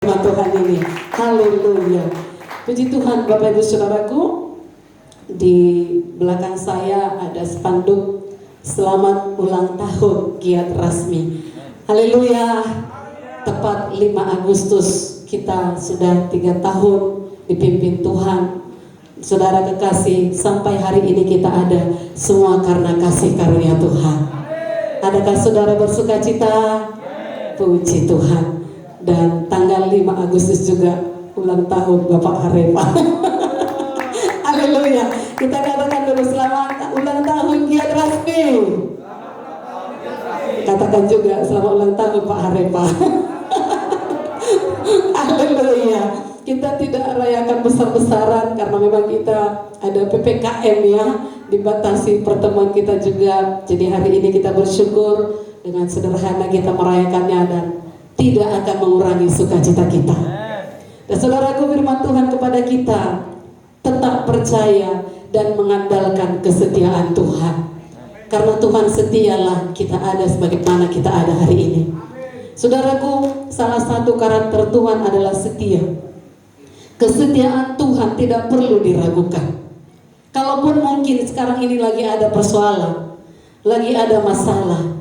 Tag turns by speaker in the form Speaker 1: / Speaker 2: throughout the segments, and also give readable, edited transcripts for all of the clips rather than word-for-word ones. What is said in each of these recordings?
Speaker 1: firman Tuhan ini. Haleluya. Puji Tuhan Bapak Ibu Saudaraku. Di belakang saya ada spanduk selamat ulang tahun Giat Rasmi. Haleluya. Tepat 5 Agustus kita sudah 3 tahun dipimpin Tuhan. Saudara kekasih, sampai hari ini kita ada semua karena kasih karunia Tuhan. Adakah saudara bersuka cita? Puji Tuhan. Dan tanggal 5 Agustus juga ulang tahun Bapak Harepa. Haleluya. Kita katakan dulu selamat ulang tahun Giat Rasmi. Katakan juga selamat ulang tahun Pak Harepa. Haleluya. Kita tidak rayakan besar-besaran karena memang kita ada PPKM ya, dibatasi pertemuan kita juga. Jadi hari ini kita bersyukur dengan sederhana kita merayakannya dan tidak akan mengurangi sukacita kita. Dan saudaraku, firman Tuhan kepada kita, tetap percaya dan mengandalkan kesetiaan Tuhan. Karena Tuhan setialah kita ada sebagaimana kita ada hari ini. Saudaraku, salah satu karakter Tuhan adalah setia. Kesetiaan Tuhan tidak perlu diragukan. Kalaupun mungkin sekarang ini lagi ada persoalan, lagi ada masalah,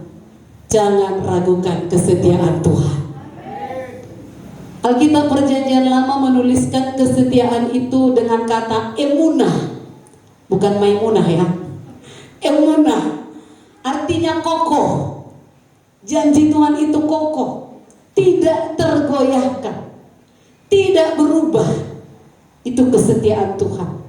Speaker 1: jangan ragukan kesetiaan Tuhan. Alkitab Perjanjian Lama menuliskan kesetiaan itu dengan kata emunah, bukan maimunah ya. Emunah artinya kokoh. Janji Tuhan itu kokoh, tidak tergoyahkan, tidak berubah. Itu kesetiaan Tuhan.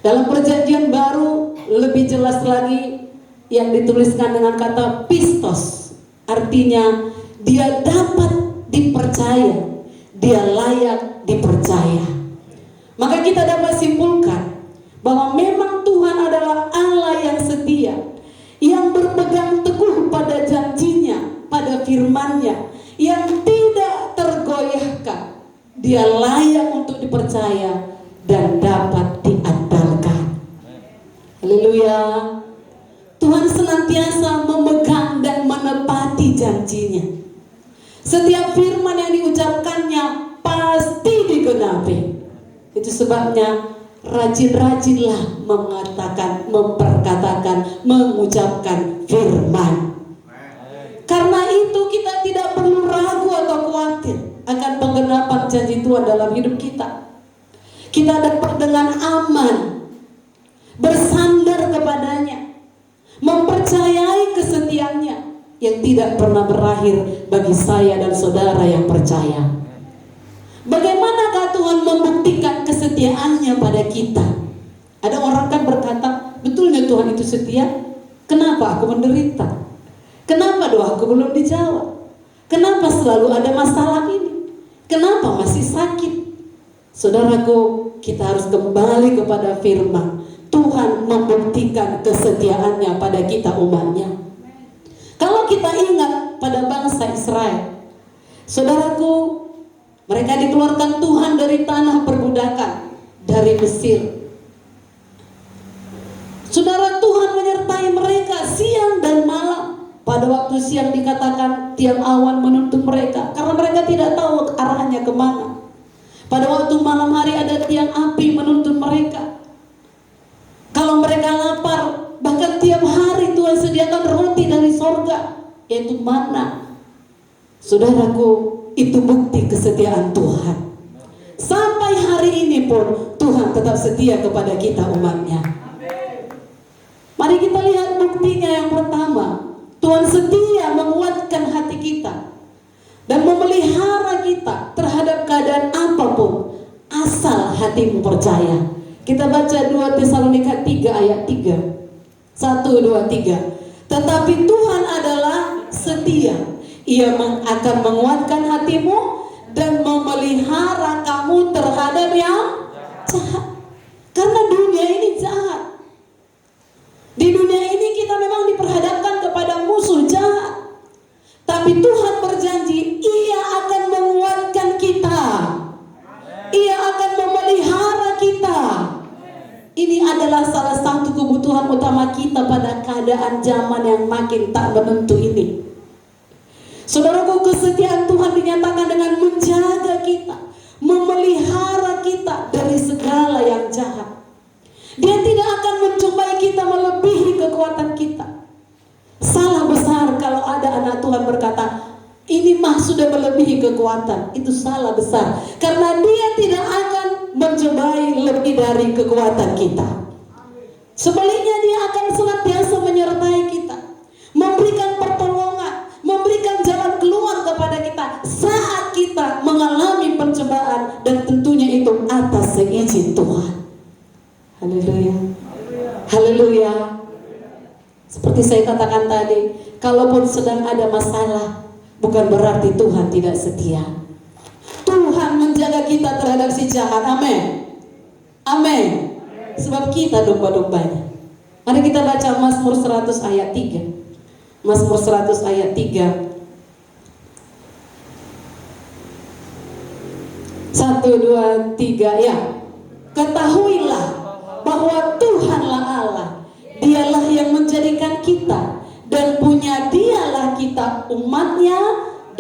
Speaker 1: Dalam Perjanjian Baru lebih jelas lagi yang dituliskan dengan kata pistos, artinya dia dapat dipercaya, dia layak dipercaya. Maka kita dapat simpulkan bahwa memang Tuhan adalah Allah yang setia, yang berpegang teguh pada janjinya, pada firman-Nya, yang tidak tergoyahkan. Dia layak untuk dipercaya dan dapat diandalkan. Haleluya. Tuhan senantiasa memegang dan menepati janjinya. Setiap firman yang diucapkannya pasti digenapi. Itu sebabnya rajin-rajinlah mengatakan, memperkatakan, mengucapkan firman. Karena itu kita tidak perlu ragu atau khawatir akan penggenapan janji Tuhan dalam hidup kita. Kita dapat dengan aman bersandar kepadanya, mempercayai kesetiaannya yang tidak pernah berakhir bagi saya dan saudara yang percaya. Bagaimanakah Tuhan membuktikan kesetiaannya pada kita? Ada orang kan berkata, betulnya Tuhan itu setia, kenapa aku menderita? Kenapa doaku belum dijawab? Kenapa selalu ada masalah ini? Kenapa masih sakit? Saudaraku, kita harus kembali kepada firman. Tuhan membuktikan kesetiaannya pada kita umatnya. Kalau kita ingat pada bangsa Israel, saudaraku, mereka dikeluarkan Tuhan dari tanah perbudakan, dari Mesir. Saudara, Tuhan menyertai mereka siang dan malam. Pada waktu siang dikatakan tiang awan menuntun mereka, karena mereka tidak tahu arahnya kemana. Pada waktu malam hari ada tiang api menuntun mereka. Kalau mereka lapar, bahkan tiap hari Tuhan sediakan roti dari sorga, yaitu manna. Saudaraku, itu bukti kesetiaan Tuhan. Sampai hari ini pun Tuhan tetap setia kepada kita umatnya. Mari kita lihat buktinya yang pertama. Tuhan setia menguatkan hati kita dan memelihara kita terhadap keadaan apapun, asal hatimu percaya. Kita baca 2 Tesalonika 3 ayat 3. 1, 2, 3. Tetapi Tuhan adalah setia. Ia akan menguatkan hatimu dan memelihara kamu terhadap yang jahat. Karena dunia ini jahat. Di dunia ini kita memang diperhadapkan kepada musuh jahat. Tapi Tuhan berjanji, Ia akan menguatkan kita. Ia akan memelihara kita. Ini adalah salah satu kebutuhan utama kita pada keadaan zaman yang makin tak menentu ini. Saudaraku, kesetiaan Tuhan dinyatakan dengan menjaga kita, memelihara kita dari segala yang jahat. Dia tidak akan mencobai kita melebihi kekuatan kita. Salah besar kalau ada anak Tuhan berkata, ini mah sudah melebihi kekuatan. Itu salah besar, karena dia tidak akan mencobai lebih dari kekuatan kita. Sebaliknya, dia akan senantiasa menyertai kita, memberikan pertolongan, memberikan jalan keluar kepada kita saat kita mengalami pencobaan, dan tentunya itu atas seizin Tuhan. Haleluya. Haleluya. Seperti saya katakan tadi, kalaupun sedang ada masalah, bukan berarti Tuhan tidak setia. Tuhan menjaga kita terhadap si jahat. Amin. Amin. Sebab kita domba-dombanya. Mari kita baca Mazmur 100 ayat 3. Mazmur 100 ayat 3. 1, 2, 3 ya. Ketahuilah bahwa Tuhanlah Allah. Dialah yang menjadikan kita, dan punya Dialah kita umatnya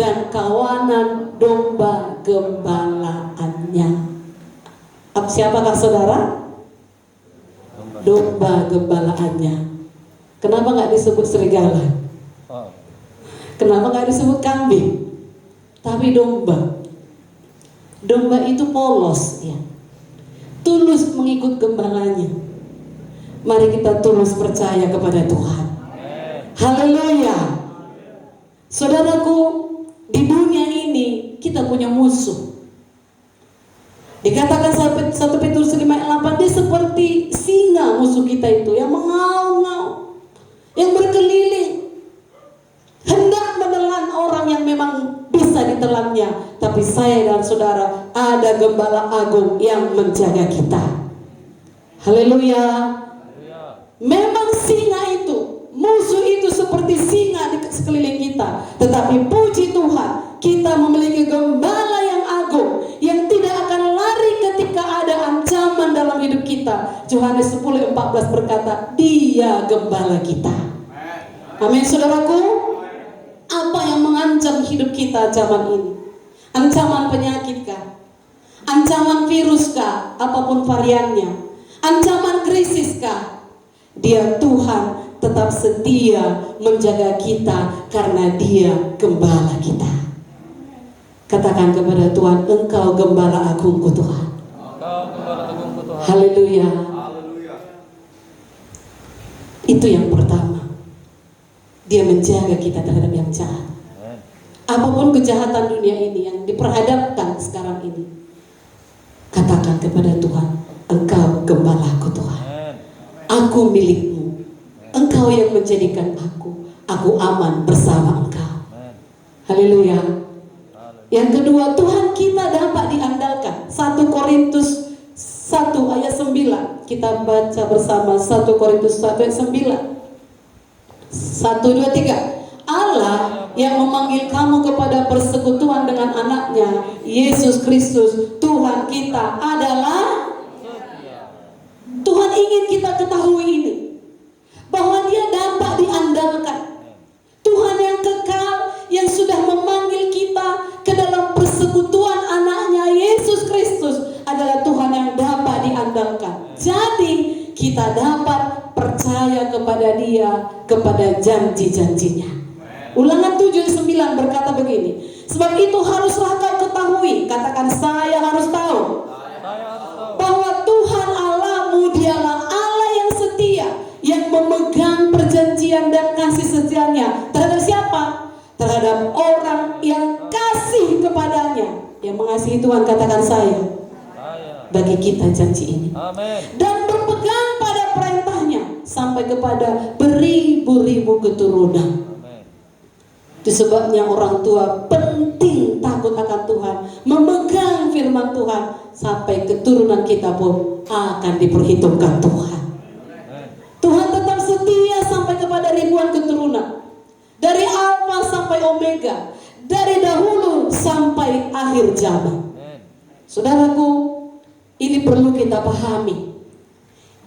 Speaker 1: dan kawanan domba gembalaannya. Siapakah saudara? Domba gembalaannya. Kenapa nggak disebut serigala? Kenapa nggak disebut kambing? Tapi domba. Domba itu polos, ya, tulus mengikut gembalanya. Mari kita tulus percaya kepada Tuhan. Haleluya. Saudaraku, di dunia ini kita punya musuh. Dikatakan 1 Petrus 5 ayat 8, dia seperti singa musuh kita itu, yang mengaum-ngaum, yang berkeliling, hendak menelan orang yang memang bisa ditelannya. Tapi saya dan saudara, ada gembala agung yang menjaga kita. Haleluya. Memang singa itu, musuh itu seperti singa di sekeliling kita, tetapi puji Tuhan, kita memiliki gembala yang agung, yang tidak akan lari ketika ada ancaman dalam hidup kita. Yohanes 10:14 berkata, Dia gembala kita. Amin, saudaraku. Apa yang mengancam hidup kita zaman ini? Ancaman penyakit kah? Ancaman virus kah? Apapun variannya. Ancaman krisis kah? Dia Tuhan tetap setia menjaga kita karena Dia gembala kita. Katakan kepada Tuhan, Engkau gembala agungku Tuhan. Haleluya. Itu yang pertama. Dia menjaga kita terhadap yang jahat. Apapun kejahatan dunia ini yang diperhadapkan sekarang ini, katakan kepada Tuhan, Engkau gembalaku Tuhan. Aku milikmu. Engkau yang menjadikan aku aman bersama Engkau. Haleluya. Yang kedua, Tuhan kita dapat diandalkan. 1 Korintus 1 ayat 9. Kita baca bersama 1 Korintus 1 ayat 9. 1, 2, 3. Allah yang memanggil kamu kepada persekutuan dengan anaknya, Yesus Kristus, Tuhan kita adalah. Tuhan ingin kita ketahui ini, bahwa Dia dapat diandalkan. Tuhan yang kekal, yang sudah memanggil kita ke dalam persekutuan anaknya Yesus Kristus, adalah Tuhan yang dapat diandalkan. Jadi kita dapat percaya kepada Dia, kepada janji-janjinya. Ulangan 7:9 berkata begini, sebab itu haruslah kau ketahui, katakan saya harus tahu, bahwa Tuhan Allahmu Dialah Allah yang setia, yang memegang perjanjian dan kasih setianya terhadap siapa? Terhadap orang yang kasih kepadanya. Yang mengasihi Tuhan, katakan saya. Bagi kita janji ini. Amen. Dan berpegang pada perintahnya sampai kepada beribu-ribu keturunan. Amen. Itu sebabnya orang tua penting takut akan Tuhan, memegang firman Tuhan, sampai keturunan kita pun akan diperhitungkan Tuhan. Tuhan tetap setia sampai kepada ribuan keturunan, dari Alfa sampai Omega, dari dahulu sampai akhir zaman. Saudaraku, ini perlu kita pahami.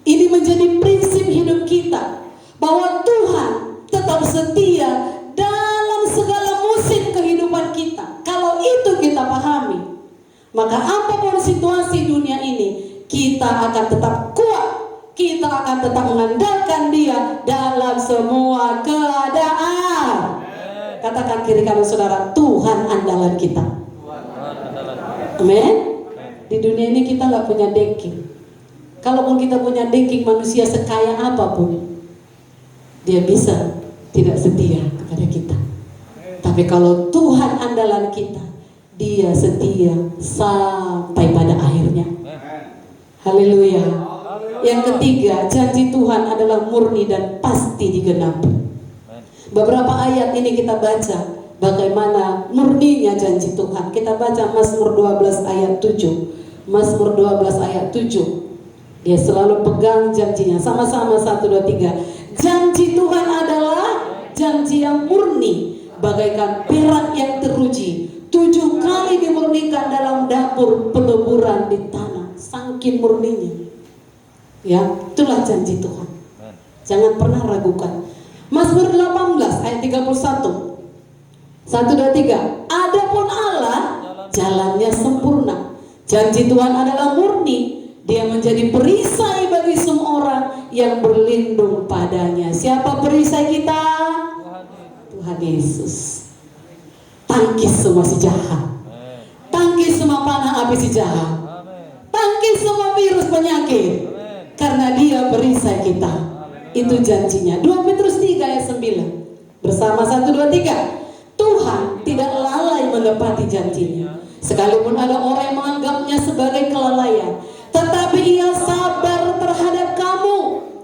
Speaker 1: Ini menjadi prinsip hidup kita, bahwa Tuhan tetap setia dalam segala musim kita pahami, maka apapun situasi dunia ini, kita akan tetap kuat, kita akan tetap mengandalkan Dia dalam semua keadaan. Katakan kiri kanan saudara, Tuhan andalan kita. Amin. Di dunia ini kita nggak punya daging. Kalaupun kita punya daging, manusia sekaya apapun, dia bisa tidak setia kepada kita. Tapi kalau Tuhan andalan kita, Dia setia sampai pada akhirnya. Haleluya. Yang ketiga, janji Tuhan adalah murni dan pasti digenapi. Beberapa ayat ini kita baca bagaimana murninya janji Tuhan. Kita baca Mazmur 12 ayat 7. Mazmur 12 ayat 7. Dia selalu pegang janjinya. Sama-sama 1, 2, 3. Janji Tuhan adalah janji yang murni, bagaikan perak yang teruji, 7 kali dimurnikan dalam dapur peleburan di tanah. Saking murninya. Ya, itulah janji Tuhan. Jangan pernah ragukan. Mazmur 18 ayat 31. 1, 2, 3. Adapun Allah, jalannya sempurna. Janji Tuhan adalah murni. Dia menjadi perisai bagi semua orang yang berlindung padanya. Siapa perisai kita? Tuhan Yesus. Tangkis semua si jahat, tangkis semua panah api si jahat, tangkis semua virus penyakit, karena Dia perisai kita. Itu janjinya. 2 Petrus 3 ayat 9. Bersama 1, 2, 3. Tuhan tidak lalai menepati janjinya. Sekalipun ada orang yang menganggapnya sebagai kelalaian, tetapi Ia sabar terhadap kamu,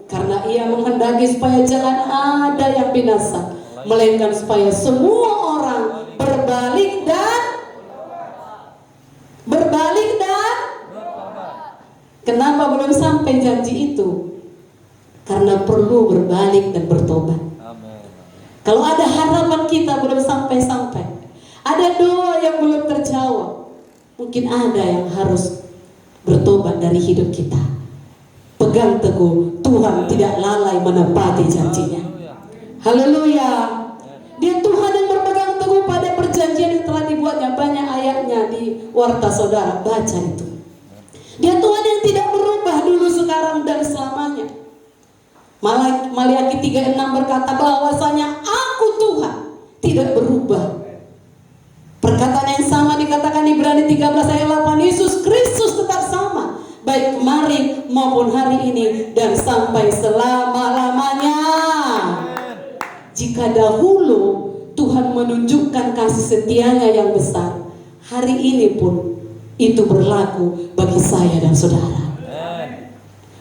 Speaker 1: karena Ia menghendaki supaya jangan ada yang binasa, melainkan supaya semua orang berbalik dan kenapa belum sampai janji itu? Karena perlu berbalik dan bertobat. Amen. Kalau ada harapan kita belum sampai-sampai, ada doa yang belum terjawab, mungkin ada yang harus bertobat dari hidup kita. Pegang teguh, Tuhan tidak lalai menepati janjinya. Haleluya. Dia Tuhan yang berpegang teguh pada perjanjian yang telah dibuatnya. Banyak ayatnya di warta saudara, baca itu. Dia Tuhan yang tidak berubah dulu, sekarang, dan selamanya. Maliaki 3:6 berkata bahwasanya Aku Tuhan tidak berubah. Perkataan yang sama dikatakan di Ibrani 13 ayat 8. Yesus Kristus tetap sama, baik kemarin maupun hari ini dan sampai selama-lamanya. Jika dahulu Tuhan menunjukkan kasih setianya yang besar, hari ini pun itu berlaku bagi saya dan saudara.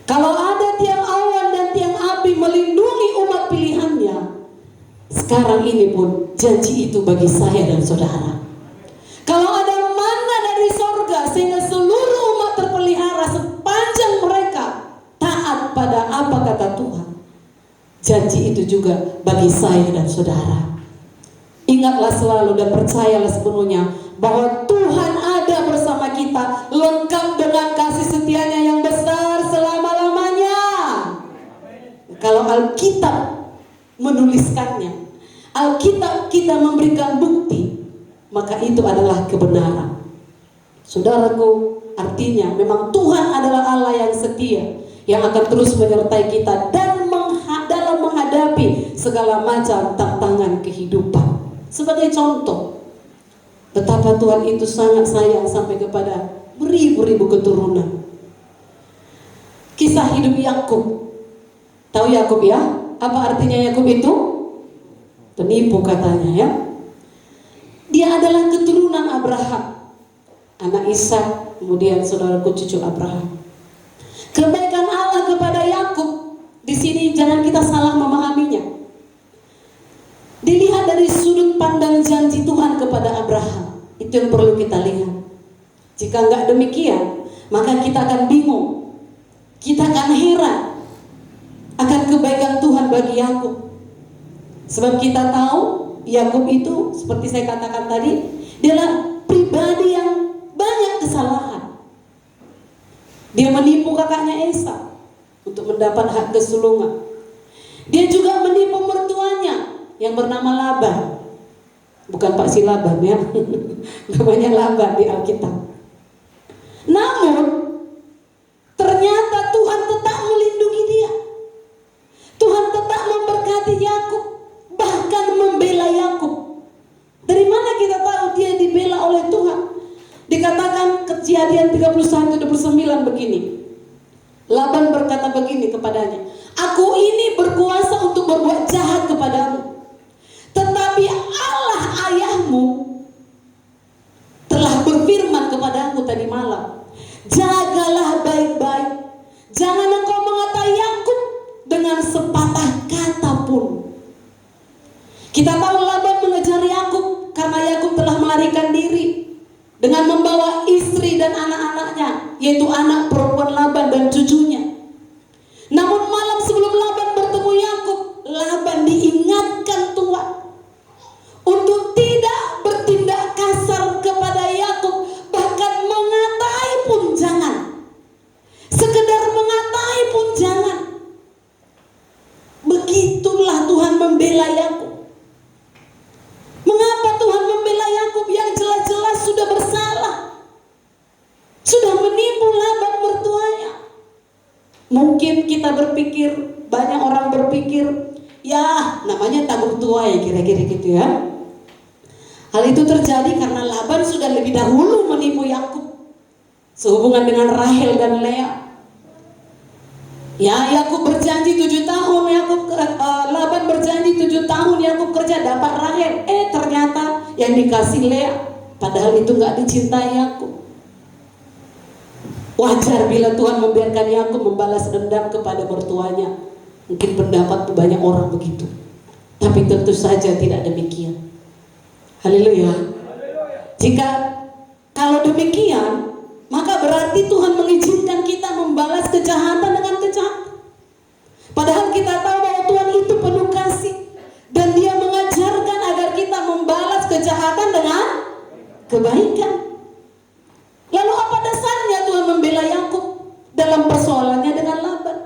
Speaker 1: Kalau ada tiang awan dan tiang api melindungi umat pilihannya, sekarang ini pun janji itu bagi saya dan saudara. Kalau ada manna dari sorga sehingga seluruh umat terpelihara sepanjang mereka taat pada apa kata Tuhan, janji itu juga bagi saya dan saudara. Ingatlah selalu dan percayalah sepenuhnya bahwa Tuhan ada bersama kita, lengkap dengan kasih setianya yang besar selama-lamanya. Kalau Alkitab menuliskannya, Alkitab kita memberikan bukti, maka itu adalah kebenaran. Saudaraku, artinya memang Tuhan adalah Allah yang setia, yang akan terus menyertai kita dan dalam menghadapi segala macam tantangan kehidupan. Sebagai contoh, betapa Tuhan itu sangat sayang sampai kepada beribu-ribu keturunan. Kisah hidup Yakub. Tahu Yakub ya? Apa artinya Yakub itu? Penipu katanya ya. Dia adalah keturunan Abraham, anak Ishak, kemudian saudaraku cucu Abraham. Kebaikan Allah kepada Yakub di sini jangan kita salah memahaminya. Dilihat dari sudut pandang janji Tuhan kepada Abraham, itu yang perlu kita lihat. Jika enggak demikian, maka kita akan bingung, kita akan heran akan kebaikan Tuhan bagi Yakub. Sebab kita tahu Yakub itu seperti saya katakan tadi, dia adalah pribadi yang banyak kesalahan. Dia menipu kakaknya Esau untuk mendapat hak kesulungan. Dia juga menipu mertuanya yang bernama Laban. Bukan Pak Silaban ya. Namanya Laban di Alkitab. Namun ternyata Tuhan tetap melindungi dia. Tuhan tetap memberkati Yakub, bahkan membela Yakub. Dari mana kita tahu dia dibela oleh Tuhan? Dikatakan Kejadian 31:29 begini. Laban berkata begini kepadanya, "Aku ini berkuasa untuk berbuat jahat kepadamu, tetapi Allah ayahmu telah berfirman kepadaku tadi malam, jagalah baik-baik, jangan engkau mengatai Yakub dengan sepatah kata pun." Kita tahu Laban mengejar Yakub karena Yakub telah melarikan diri dengan membawa istri dan anak-anaknya, yaitu anak perempuan Laban dan cucunya. Namun malam sebelum Laban bertemu Yakub, Laban diingatkan Tuhan untuk tidak bertindak kasar kepada Yakub, bahkan mengatai pun jangan. Sekedar mengatai pun jangan. Begitulah Tuhan membela Yakub. Mengapa Tuhan membela Yakub yang jelas-jelas sudah bersalah, sudah menipu Laban mertuanya? Mungkin kita berpikir, banyak orang berpikir, ya namanya tabur tua ya, kira-kira gitu ya. Hal itu terjadi karena Laban sudah lebih dahulu menipu Yakub sehubungan dengan Rahel dan Lea. Ya, Yakub berjanji 7 tahun, Laban berjanji 7 tahun Yakub kerja dapat Rahel. Ternyata yang dikasih Lea, padahal itu nggak dicintai Yakub. Wajar bila Tuhan membiarkan Yakub membalas dendam kepada mertuanya. Mungkin pendapat banyak orang begitu, tapi tentu saja tidak demikian. Haleluya. Kalau demikian, maka berarti Tuhan mengizinkan kita membalas kejahatan dengan kejahatan. Padahal kita tahu bahwa Tuhan itu penuh kasih, dan Dia mengajarkan agar kita membalas kejahatan dengan kebaikan. Lalu apa dasarnya Tuhan membela Yakub dalam persoalannya dengan Laban?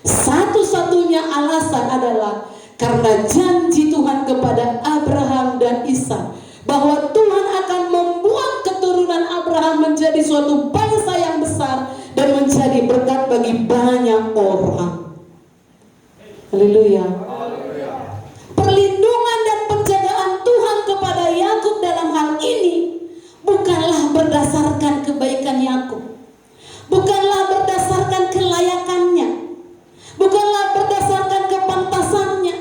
Speaker 1: Satu-satunya alasan adalah karena janji Tuhan kepada Abraham dan Ishak, bahwa Tuhan akan membuat keturunan Abraham menjadi suatu bangsa yang besar dan menjadi berkat bagi banyak orang. Haleluya. Perlindungan dan penjagaan Tuhan kepada Yakub dalam hal ini bukanlah berdasarkan kebaikan Yakub, bukanlah berdasarkan kelayakannya, bukanlah berdasarkan kepantasannya.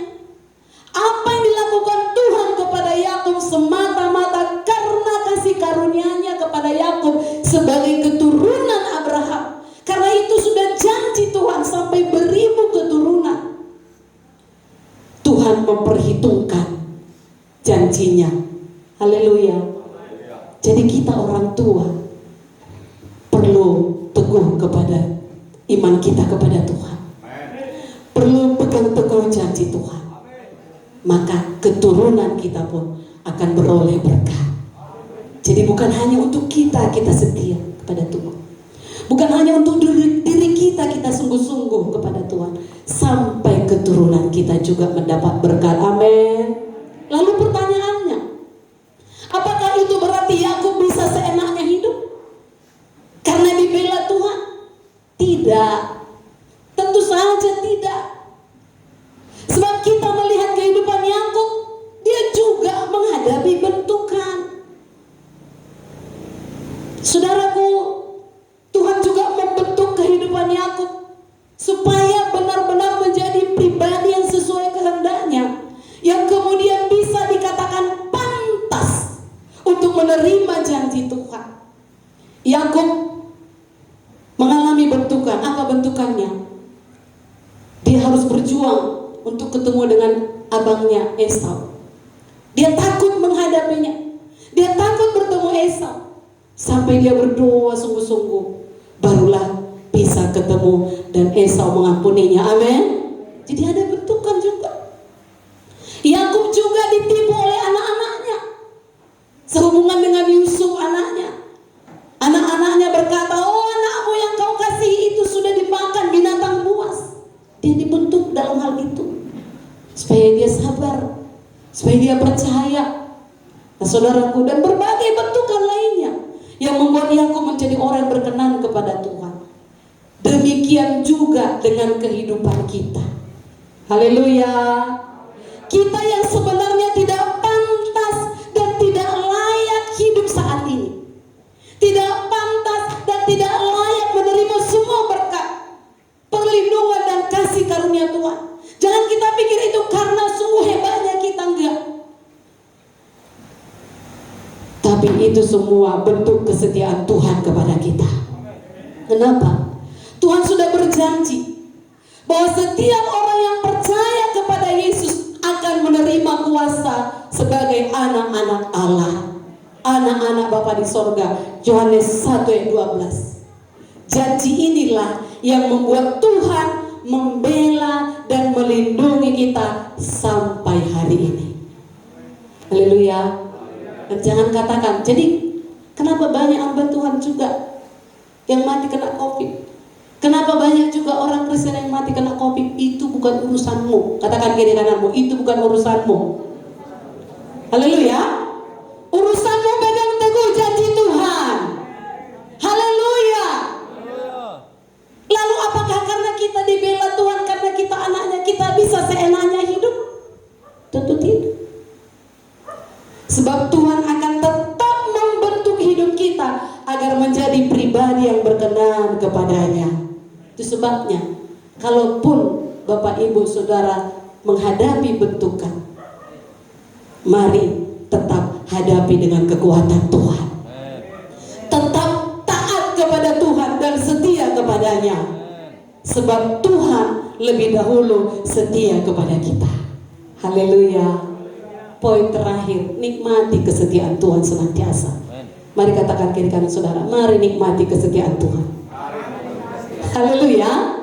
Speaker 1: Apa yang dilakukan Tuhan kepada Yakub semata-mata karena kasih karunia-Nya kepada Yakub sebagai keturunan Abraham. Karena itu sudah janji Tuhan sampai beribu keturunan. Tuhan memperhitungkan janjinya. Haleluya. Jadi kita orang tua perlu teguh kepada iman kita kepada Tuhan. Perlu pegang teguh janji Tuhan. Maka keturunan kita pun akan beroleh berkat. Jadi bukan hanya untuk kita setia kepada Tuhan, bukan hanya untuk diri kita sungguh-sungguh kepada Tuhan, sampai keturunan kita juga mendapat berkat. Amin. Lalu pertanyaannya, apakah itu berarti Yakub bisa seenaknya hidup karena dibela Tuhan? Tidak, tentu saja tidak. Sebab kita melihat kehidupan Yakub, dia juga menghadapi bentukan. Saudaraku, Tuhan juga membentuk kehidupan Yakub supaya benar-benar menjadi pribadi yang sesuai kehendaknya, yang kemudian bisa dikatakan pantas untuk menerima janji Tuhan. Yakub mengalami bentukan. Apa bentukannya? Dia harus berjuang untuk ketemu dengan abangnya Esau. Dia takut menghadapinya, dia takut bertemu Esau. Sampai dia berdoa sungguh-sungguh, barulah bisa ketemu dan Esau mengampuninya. Amin. Jadi ada bentukan juga. Yakub juga ditipu oleh anak-anaknya sehubungan dengan Yusuf anaknya. Anak-anaknya berkata, "Oh, anakmu yang kau kasihi itu sudah dimakan binatang buas." Dia dibentuk dalam hal itu supaya dia sabar, supaya dia percaya saudaraku, dan berbagai bentukan lainnya yang membuat aku menjadi orang yang berkenan kepada Tuhan. Demikian juga dengan kehidupan kita. Haleluya. Kita yang sebenarnya tidak pantas dan tidak layak hidup saat ini, tidak pantas dan tidak layak menerima semua berkat, perlindungan dan kasih karunia Tuhan. Jangan kita pikir itu karena sungguh hebatnya kita, enggak. Tapi itu semua bentuk kesetiaan Tuhan kepada kita. Kenapa? Tuhan sudah berjanji bahwa setiap orang yang percaya kepada Yesus akan menerima kuasa sebagai anak-anak Allah, anak-anak Bapa di sorga. Yohanes 1 ayat 12. Janji inilah yang membuat Tuhan membela dan melindungi kita sampai hari ini. Haleluya. Dan jangan katakan, jadi kenapa banyak hamba Tuhan juga yang mati kena COVID? Kenapa banyak juga orang Kristen yang mati kena COVID? Itu bukan urusanmu. Katakan kiri kananmu, itu bukan urusanmu. Haleluya. Urusanmu pegang teguh janji Tuhan. Haleluya. Lalu apakah karena kita dibela Tuhan, karena kita anaknya, kita bisa seenaknya hidup? Tentu tidak. Sebab Tuhan akan tetap membentuk hidup kita agar menjadi pribadi yang berkenan kepadanya. Itu sebabnya, kalaupun Bapak Ibu Saudara menghadapi bentukan, mari tetap hadapi dengan kekuatan Tuhan. Tetap taat kepada Tuhan dan setia kepadanya. Sebab Tuhan lebih dahulu setia kepada kita. Haleluya. Poin terakhir, nikmati kesetiaan Tuhan senantiasa. Mari katakan kiri kanan saudara, mari nikmati kesetiaan Tuhan. Haleluya.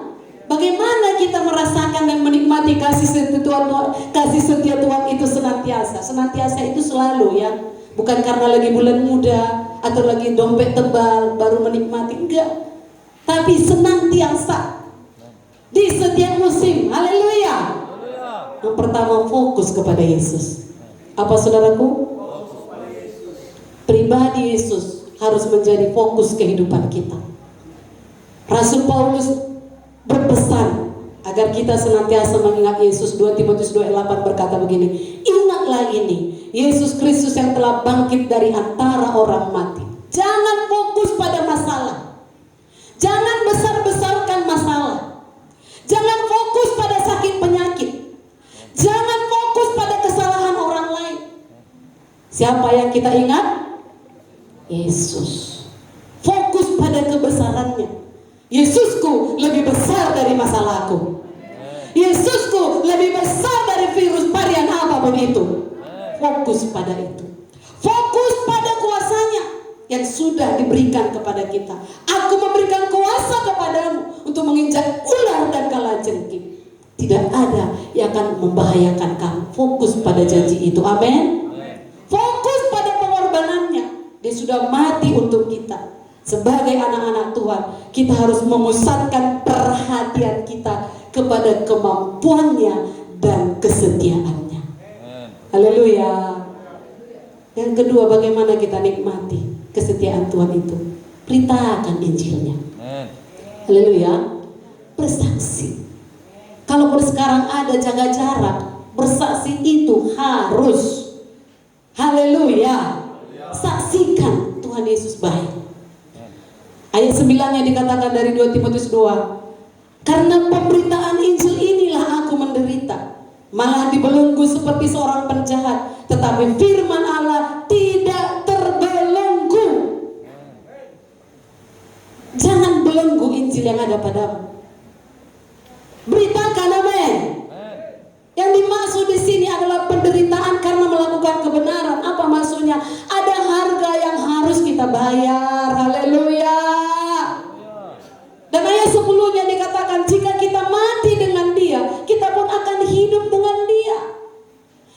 Speaker 1: Bagaimana kita merasakan dan menikmati kasih setia Tuhan? Kasih setia Tuhan itu senantiasa. Senantiasa itu selalu, ya. Bukan karena lagi bulan muda atau lagi dompet tebal baru menikmati, enggak. Tapi senantiasa. Di setiap musim. Haleluya. Yang pertama, fokus kepada Yesus. Apa saudaraku? Pribadi Yesus harus menjadi fokus kehidupan kita. Rasul Paulus berpesan agar kita senantiasa mengingat Yesus. 2 Timotius 2:8 berkata begini, ingatlah ini, Yesus Kristus yang telah bangkit dari antara orang mati. Jangan fokus pada masalah. Jangan besar-besarkan masalah. Jangan fokus pada sakit penyakit. Jangan fokus pada kesalahan orang lain. Siapa yang kita ingat? Yesus. Fokus pada kebesarannya. Yesusku lebih besar dari masalahku. Yesusku lebih besar dari virus varian apapun itu. Fokus pada itu. Fokus pada kuasanya yang sudah diberikan kepada kita. Aku memberikan kuasa kepadamu untuk menginjak ular dan kalajengking. Tidak ada yang akan membahayakan kamu. Fokus pada janji itu. Amin. Fokus pada pengorbanannya. Dia sudah mati untuk kita. Sebagai anak-anak Tuhan, kita harus memusatkan perhatian kita kepada kemampuannya dan kesetiaannya. Haleluya. Yang kedua, bagaimana kita nikmati kesetiaan Tuhan itu? Beritakan Injilnya. Haleluya. Bersaksi. Kalaupun sekarang ada jaga jarak, bersaksi itu harus. Haleluya. Saksikan Tuhan Yesus baik. Ayat 9-nya dikatakan dari 2 Timotius 2. Karena pemberitaan Injil inilah aku menderita, malah dibelenggu seperti seorang penjahat, tetapi firman Allah tidak terbelenggu. Jangan belenggu Injil yang ada padamu. Beritakan, amin. Yang dimaksud di sini adalah penderitaan karena melakukan kebenaran. Apa maksudnya? Ada harga yang harus kita bayar. Haleluya. Dan ayat 10-nya dikatakan, jika kita mati dengan Dia, kita pun akan hidup dengan Dia.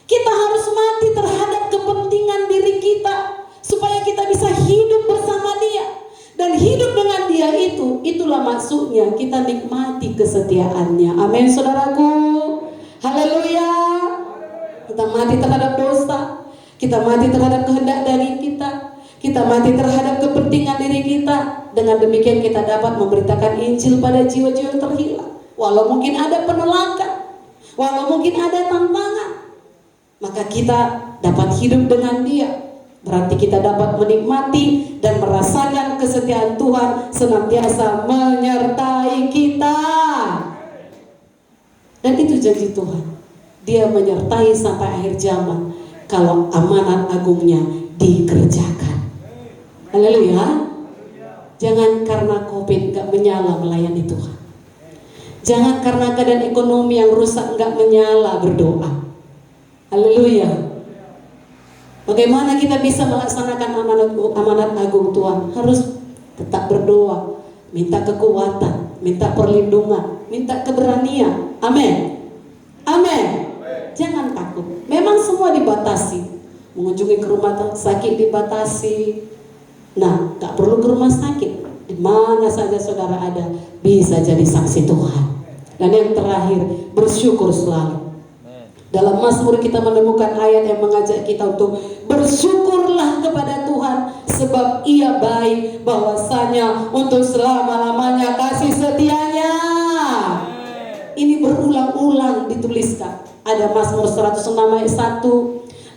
Speaker 1: Kita harus mati terhadap kepentingan diri kita supaya kita bisa hidup bersama Dia. Dan hidup dengan Dia itulah maksudnya kita nikmati kesetiaannya. Amin saudaraku. Haleluya. Kita mati terhadap dosa. Kita mati terhadap kehendak daging kita. Kita mati terhadap kepentingan diri kita. Dengan demikian kita dapat memberitakan Injil pada jiwa-jiwa yang terhilang. Walau mungkin ada penolakan, walau mungkin ada tantangan, maka kita dapat hidup dengan Dia. Berarti kita dapat menikmati dan merasakan kesetiaan Tuhan senantiasa menyertai kita. Dan itu janji Tuhan. Dia menyertai sampai akhir zaman kalau amanat agungnya dikerjakan. Haleluya. Jangan karena COVID gak menyala melayani Tuhan. Jangan karena keadaan ekonomi yang rusak gak menyala berdoa. Haleluya. Bagaimana kita bisa melaksanakan amanat agung Tuhan? Harus tetap berdoa, minta kekuatan, minta perlindungan, minta keberanian. Amin. Amin. Jangan takut. Memang semua dibatasi. Mengunjungi ke rumah sakit dibatasi. Nah, gak perlu ke rumah sakit. Di mana saja saudara ada, bisa jadi saksi Tuhan. Dan yang terakhir, bersyukur selalu. Dalam Mazmur kita menemukan ayat yang mengajak kita untuk bersyukurlah kepada Tuhan, sebab Ia baik, bahwasanya untuk selama-lamanya kasih setianya. Ini berulang-ulang dituliskan. Ada Mazmur 106 ayat 1,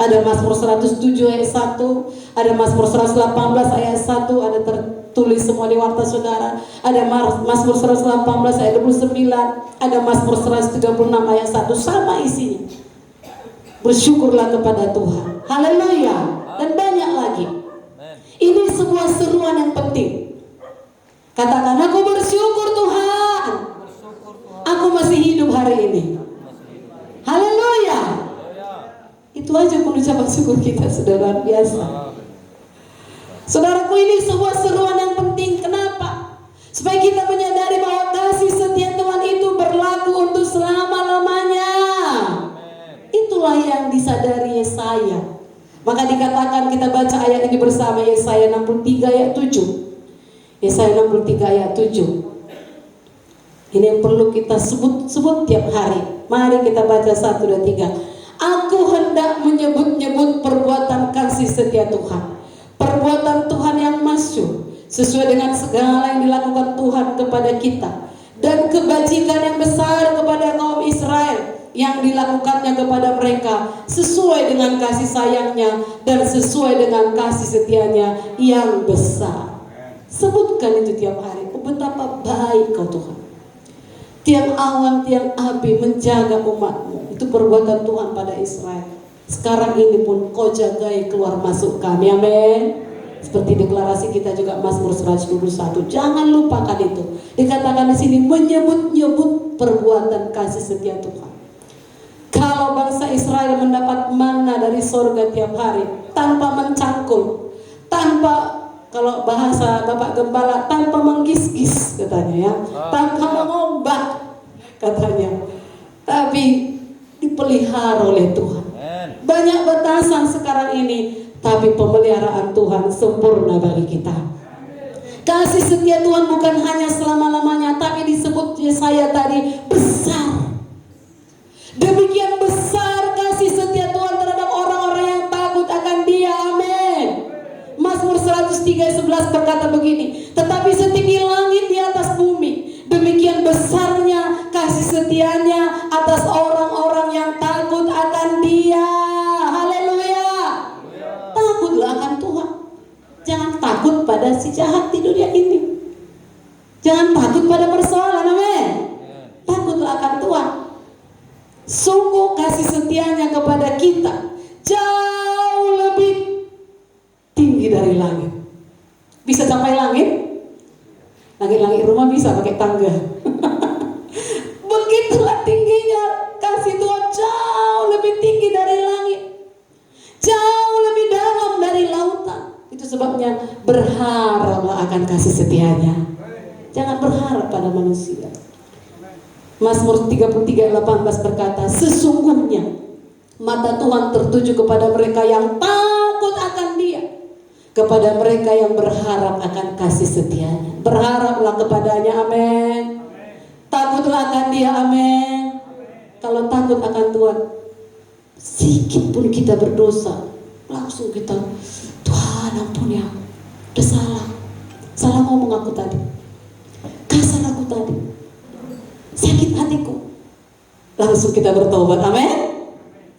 Speaker 1: ada Mazmur 107 ayat 1, ada Mazmur 118 ayat 1, ada tertulis semua di warta saudara. Ada Mazmur 118 ayat 29, ada Mazmur 136 ayat 1, sama isinya. Bersyukurlah kepada Tuhan. Haleluya. Dan banyak lagi. Ini sebuah seruan yang penting. Katakan, aku bersyukur Tuhan, aku masih hidup hari ini. Haleluya. Itu aja pengucapan syukur kita, saudara, biasa. Saudaraku, ini sebuah seruan yang penting. Kenapa? Supaya kita menyadari bahwa kasih setia Tuhan itu berlaku untuk selama-lamanya. Itulah yang disadari Yesaya. Maka dikatakan, kita baca ayat ini bersama, Yesaya 63 ayat 7. Yesaya 63 ayat 7. Ini yang perlu kita sebut tiap hari. Mari kita baca 1, 2, 3. Aku hendak menyebut-nyebut perbuatan kasih setia Tuhan, perbuatan Tuhan yang masyhur, sesuai dengan segala yang dilakukan Tuhan kepada kita, dan kebajikan yang besar kepada kaum Israel yang dilakukannya kepada mereka, sesuai dengan kasih sayangnya dan sesuai dengan kasih setianya yang besar. Sebutkan itu tiap hari. Oh, betapa baik kau Tuhan. Tiang awan, tiang api menjaga umatmu. Itu perbuatan Tuhan pada Israel. Sekarang ini pun kau jagai keluar masuk kami. Amin. Seperti deklarasi kita juga Mazmur 121. Jangan lupakan itu. Dikatakan di sini menyebut-nyebut perbuatan kasih setia Tuhan. Kalau bangsa Israel mendapat manna dari sorga tiap hari tanpa mencangkul, tanpa, kalau bahasa Bapak Gembala, tanpa menggis-gis katanya ya, tanpa mengombak katanya, tapi dipelihara oleh Tuhan. Banyak batasan sekarang ini, tapi pemeliharaan Tuhan sempurna bagi kita. Kasih setia Tuhan bukan hanya selama-lamanya, tapi disebut Yesaya tadi besar. Demikian besar kasih setia Tuhan terhadap orang-orang yang takut akan Dia. Amin. Mazmur 103:11 berkata begini, tetapi setinggi langit di atas bumi, demikian besarnya kasih setianya atas orang-orang yang takut akan Dia. Haleluya. Takutlah akan Tuhan. Jangan takut pada si jahat di dunia ini. Jangan takut pada persoalan. Amin. Takutlah akan Tuhan. Sungguh kasih setianya kepada kita jauh lebih tinggi dari langit. Bisa sampai langit? Langit-langit rumah bisa pakai tangga. Begitulah tingginya kasih Tuhan, jauh lebih tinggi dari langit, jauh lebih dalam dari lautan. Itu sebabnya berharaplah akan kasih setianya. Jangan berharap pada manusia. Mazmur 33:18 berkata, sesungguhnya mata Tuhan tertuju kepada mereka yang takut akan Dia, kepada mereka yang berharap akan kasih setianya. Berharaplah kepadanya. Amin. Takutlah akan Dia. Amin. Kalau takut akan Tuhan, sedikit pun kita berdosa, Langsung kita, Tuhan ampuni aku, udah salah ngomong aku tadi, kasar aku tadi, sakit hatiku. Langsung kita bertobat, amin.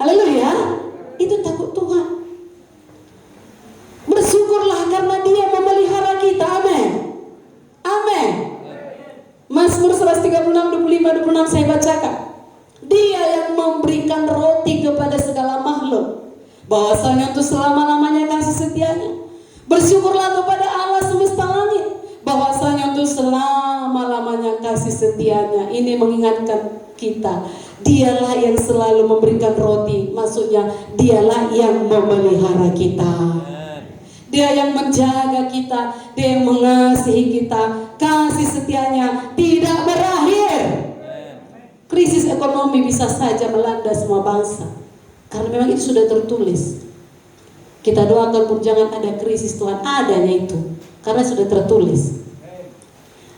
Speaker 1: Haleluya. Itu takut Tuhan. Bersyukurlah karena Dia memelihara kita, amin. Amin. Mazmur 136, 25, 26 saya bacakan. Dia yang memberikan roti kepada segala makhluk, bahwasanya untuk selama-lamanya kasih setianya. Bersyukurlah kepada Allah semesta langit, bahwasanya untuk selama-lamanya kasih setianya. Ini mengingatkan kita, Dialah yang selalu memberikan roti. Maksudnya Dialah yang memelihara kita, Dia yang menjaga kita, Dia yang mengasihi kita. Kasih setianya tidak berakhir. Krisis ekonomi bisa saja melanda semua bangsa, karena memang itu sudah tertulis. Kita doakan pun jangan ada krisis, Tuhan, adanya itu karena sudah tertulis.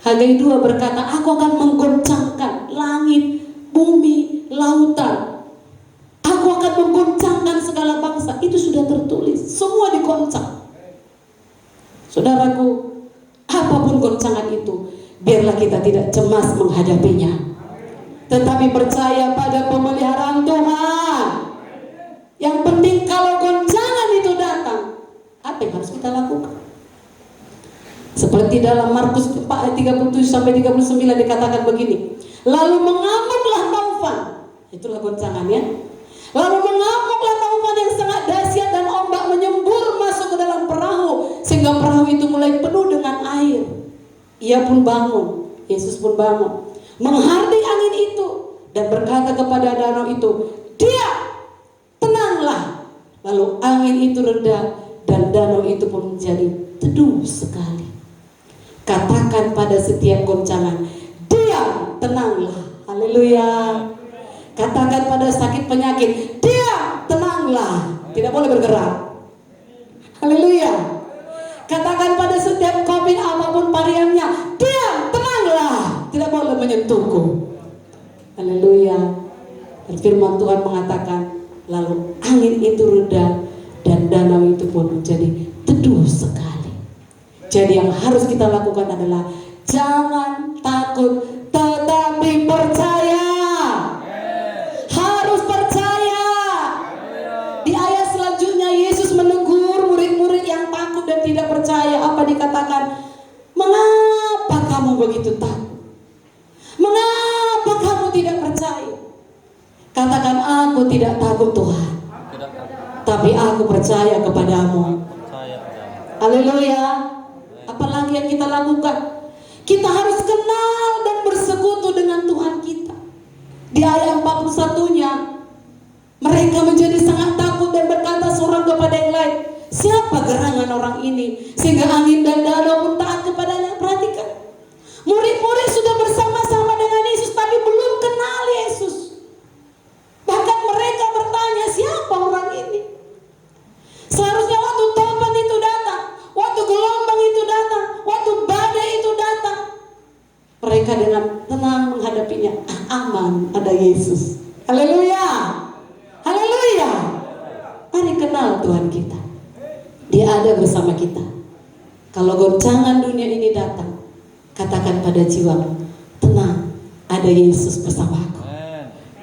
Speaker 1: Hagai 2 berkata, aku akan menggoncangkan langit, bumi, lautan. Aku akan menggoncangkan segala bangsa. Itu sudah tertulis, semua digoncang. Saudaraku, apapun goncangan itu, biarlah kita tidak cemas menghadapinya, tetapi percaya pada pemeliharaan Tuhan. Yang penting kalau goncangan itu datang, apa yang harus kita lakukan? Seperti dalam Markus 4:37-39 dikatakan begini, lalu mengamuklah taufan, itulah goncangannya. Lalu mengamuklah taufan yang sangat dahsyat dan ombak menyembur masuk ke dalam perahu, sehingga perahu itu mulai penuh dengan air. Ia pun bangun, Yesus pun bangun, menghardik angin itu dan berkata kepada danau itu, diam, tenanglah. Lalu angin itu reda dan danau itu pun menjadi teduh sekali. Katakan pada setiap goncangan, diam, tenanglah. Haleluya. Katakan pada sakit penyakit, diam, tenanglah. Tidak boleh bergerak. Haleluya. Katakan pada setiap COVID apapun variannya, diam, tenanglah. Tidak boleh menyentuhku. Haleluya. Dan firman Tuhan mengatakan, lalu angin itu reda dan danau itu pun menjadi teduh sekali. Jadi yang harus kita lakukan adalah jangan takut, tetapi percaya. Harus percaya. Di ayat selanjutnya Yesus menegur murid-murid yang takut dan tidak percaya. Apa dikatakan? Mengapa kamu begitu takut? Mengapa kamu tidak percaya? Katakan, aku tidak takut Tuhan, tapi aku percaya kepadamu. Haleluya. Apalagi yang kita lakukan? Kita harus kenal dan bersekutu dengan Tuhan kita. Di ayat 41-nya, mereka menjadi sangat takut dan berkata seorang kepada yang lain, siapa gerangan orang ini sehingga angin dan danau pun taat kepadanya? Perhatikan, murid-murid sudah bersama-sama dengan Yesus tapi belum kenal Yesus. Bahkan mereka bertanya, siapa orang ini? Seharusnya waktu topan itu datang, waktu gelombang itu datang, waktu badai itu datang, mereka dengan tenang menghadapinya. Aman, ada Yesus. Haleluya. Haleluya. Mari kenal Tuhan kita. Dia ada bersama kita. Kalau goncangan dunia ini datang, katakan pada jiwamu, tenang, ada Yesus bersamaku.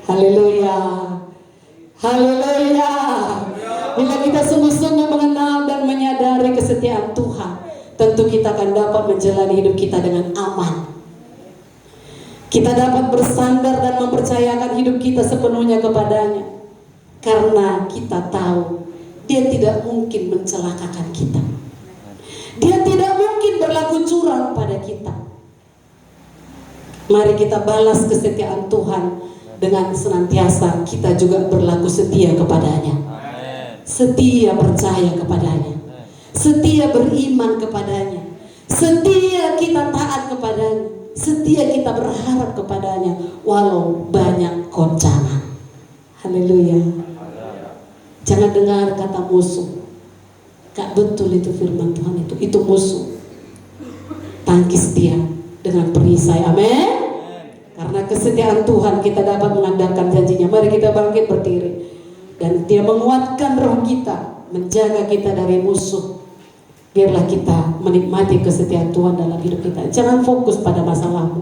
Speaker 1: Haleluya. Haleluya. Bila kita sungguh-sungguh mengenal dan menyadari kesetiaan Tuhan, tentu kita akan dapat menjalani hidup kita dengan aman. Kita dapat bersandar dan mempercayakan hidup kita sepenuhnya kepadanya, karena kita tahu Dia tidak mungkin mencelakakan kita. Dia tidak mungkin berlaku curang pada kita. Mari kita balas kesetiaan Tuhan dengan senantiasa kita juga berlaku setia kepadanya. Setia percaya kepadanya, setia beriman kepadanya, setia kita taat kepadanya, setia kita berharap kepadanya walau banyak goncangan. Haleluya. Jangan dengar kata musuh. Gak betul itu firman Tuhan itu musuh. Tangkis dia dengan perisai. Amin. Karena kesetiaan Tuhan kita dapat mengandalkan janjinya. Mari kita bangkit berdiri dan Dia menguatkan roh kita menjaga kita dari musuh. Biarlah kita menikmati kesetiaan Tuhan dalam hidup kita. Jangan fokus pada masalahmu.